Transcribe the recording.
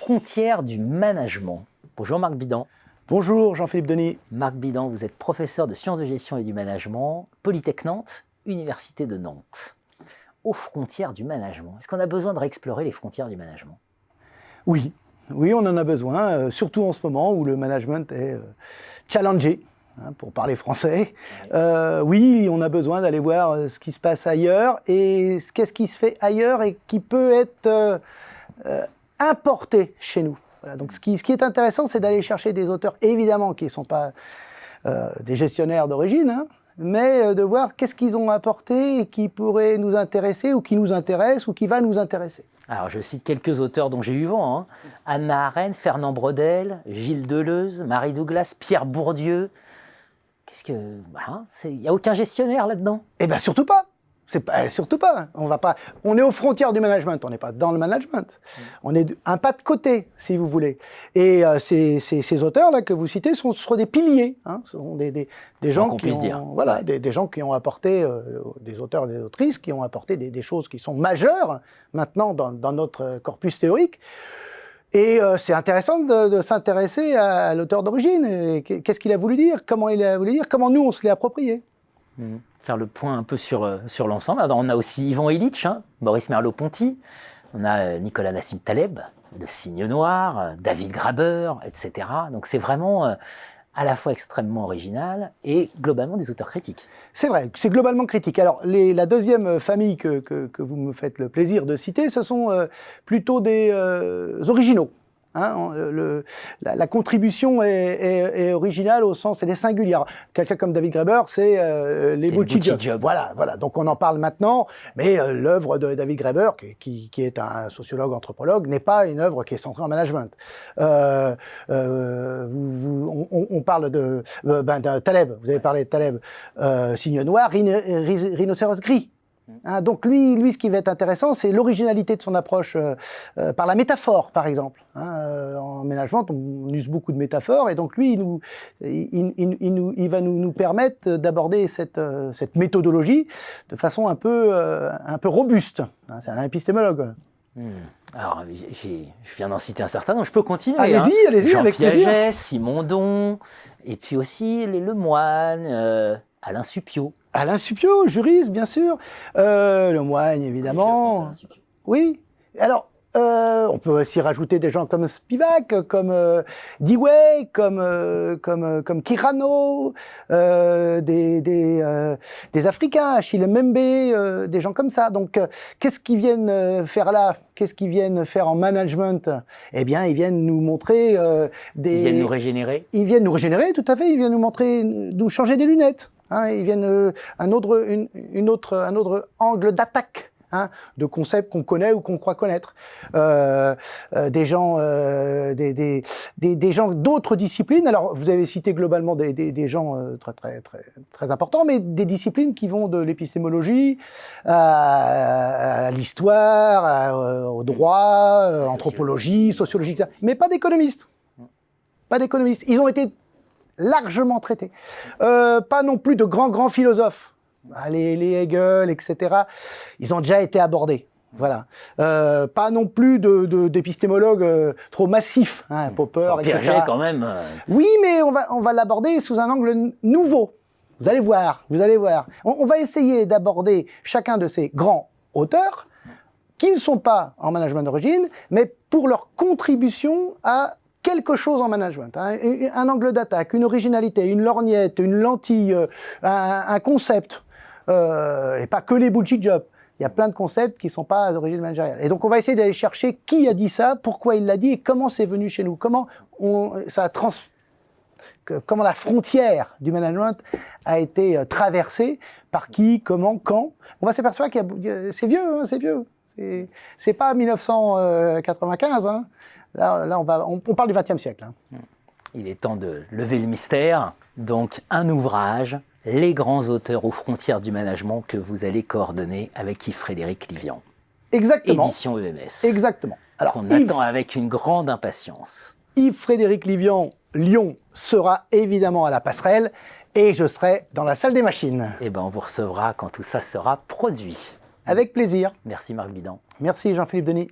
frontières du management. Bonjour Marc Bidan. Bonjour Jean-Philippe Denis. Marc Bidan, vous êtes professeur de sciences de gestion et du management, Polytech Nantes, Université de Nantes. Aux frontières du management, est-ce qu'on a besoin de réexplorer les frontières du management? Oui, on en a besoin, surtout en ce moment où le management est challengé, pour parler français. Oui, on a besoin d'aller voir ce qui se passe ailleurs et qu'est-ce qui se fait ailleurs et qui peut être importé chez nous. Voilà, donc ce qui est intéressant, c'est d'aller chercher des auteurs, évidemment, qui ne sont pas des gestionnaires d'origine, mais de voir qu'est-ce qu'ils ont apporté et qui pourrait nous intéresser ou qui nous intéresse ou qui va nous intéresser. Alors, je cite quelques auteurs dont j'ai eu vent. Hannah Arendt, Fernand Braudel, Gilles Deleuze, Marie Douglas, Pierre Bourdieu. Il n'y a aucun gestionnaire là-dedans? Eh bien, surtout pas. Surtout pas. On est aux frontières du management, on n'est pas dans le management. On est un pas de côté, si vous voulez. Et ces auteurs-là que vous citez sont des piliers. Ce sont des gens des gens qui ont apporté, des auteurs et des autrices, qui ont apporté des choses qui sont majeures maintenant dans notre corpus théorique. Et c'est intéressant de s'intéresser à l'auteur d'origine. Qu'est-ce qu'il a voulu dire? Comment il a voulu dire? Comment nous, on se l'est approprié? Faire le point un peu sur l'ensemble. Alors, on a aussi Ivan Illich, Maurice Merleau-Ponty, on a Nicolas Nassim Taleb, Le Cygne Noir, David Graeber, etc. Donc c'est vraiment à la fois extrêmement original et globalement des auteurs critiques. C'est vrai, c'est globalement critique. Alors la deuxième famille que vous me faites le plaisir de citer, ce sont plutôt des originaux. La contribution est originale au sens, elle est singulière. Quelqu'un comme David Graeber, c'est les bullshit jobs. Voilà. Donc on en parle maintenant, mais l'œuvre de David Graeber, qui est un sociologue anthropologue, n'est pas une œuvre qui est centrée en management. On parle de Taleb. Vous avez parlé de Taleb. Cygne Noir, Rhinocéros gris. Donc lui, ce qui va être intéressant, c'est l'originalité de son approche par la métaphore, par exemple. En management, on use beaucoup de métaphores, et donc lui, il va nous permettre d'aborder cette méthodologie de façon un peu robuste. C'est un épistémologue. Alors, je viens d'en citer un certain nombre, je peux continuer. Allez-y, avec plaisir. Jean Piaget, Simondon, et puis aussi les Lemoine, Alain Supiot. Alain Supiot, juriste, bien sûr. Lemoine, évidemment. Oui. Alors, on peut aussi rajouter des gens comme Spivak, comme Dewey, comme Kirano, des Africains, Achille Mbembe, des gens comme ça. Donc, qu'est-ce qu'ils viennent faire là? Qu'est-ce qu'ils viennent faire en management? Eh bien, ils viennent nous montrer Ils viennent nous régénérer? Ils viennent nous régénérer, tout à fait. Ils viennent nous montrer, nous changer des lunettes. Ils viennent un autre angle d'attaque, de concepts qu'on connaît ou qu'on croit connaître. Des gens d'autres disciplines. Alors, vous avez cité globalement des gens très importants, mais des disciplines qui vont de l'épistémologie à l'histoire, au droit, anthropologie, sociologie, etc. Mais pas d'économistes. Pas d'économistes. Ils ont été largement traités. Pas non plus de grands philosophes. Les Hegel, etc. Ils ont déjà été abordés. Voilà. Pas non plus d'épistémologues trop massifs, Popper, etc. Piaget quand même. Oui, mais on va l'aborder sous un angle nouveau. Vous allez voir. On va essayer d'aborder chacun de ces grands auteurs qui ne sont pas en management d'origine, mais pour leur contribution à quelque chose en management, un angle d'attaque, une originalité, une lorgnette, une lentille, un concept, et pas que les bullshit jobs. Il y a plein de concepts qui ne sont pas d'origine managériale. Et donc on va essayer d'aller chercher qui a dit ça, pourquoi il l'a dit et comment c'est venu chez nous, comment la frontière du management a été traversée, par qui, comment, quand. On va s'apercevoir que c'est vieux, c'est vieux. C'est pas 1995, Là, on parle du XXe siècle. Il est temps de lever le mystère. Donc, un ouvrage, Les grands auteurs aux frontières du management, que vous allez coordonner avec Yves-Frédéric Livian. Exactement. Édition EMS. Exactement. Alors, qu'on attend avec une grande impatience. Yves-Frédéric Livian, Lyon, sera évidemment à la passerelle et je serai dans la salle des machines. Eh bien, on vous recevra quand tout ça sera produit. Avec plaisir. Merci Marc Bidan. Merci Jean-Philippe Denis.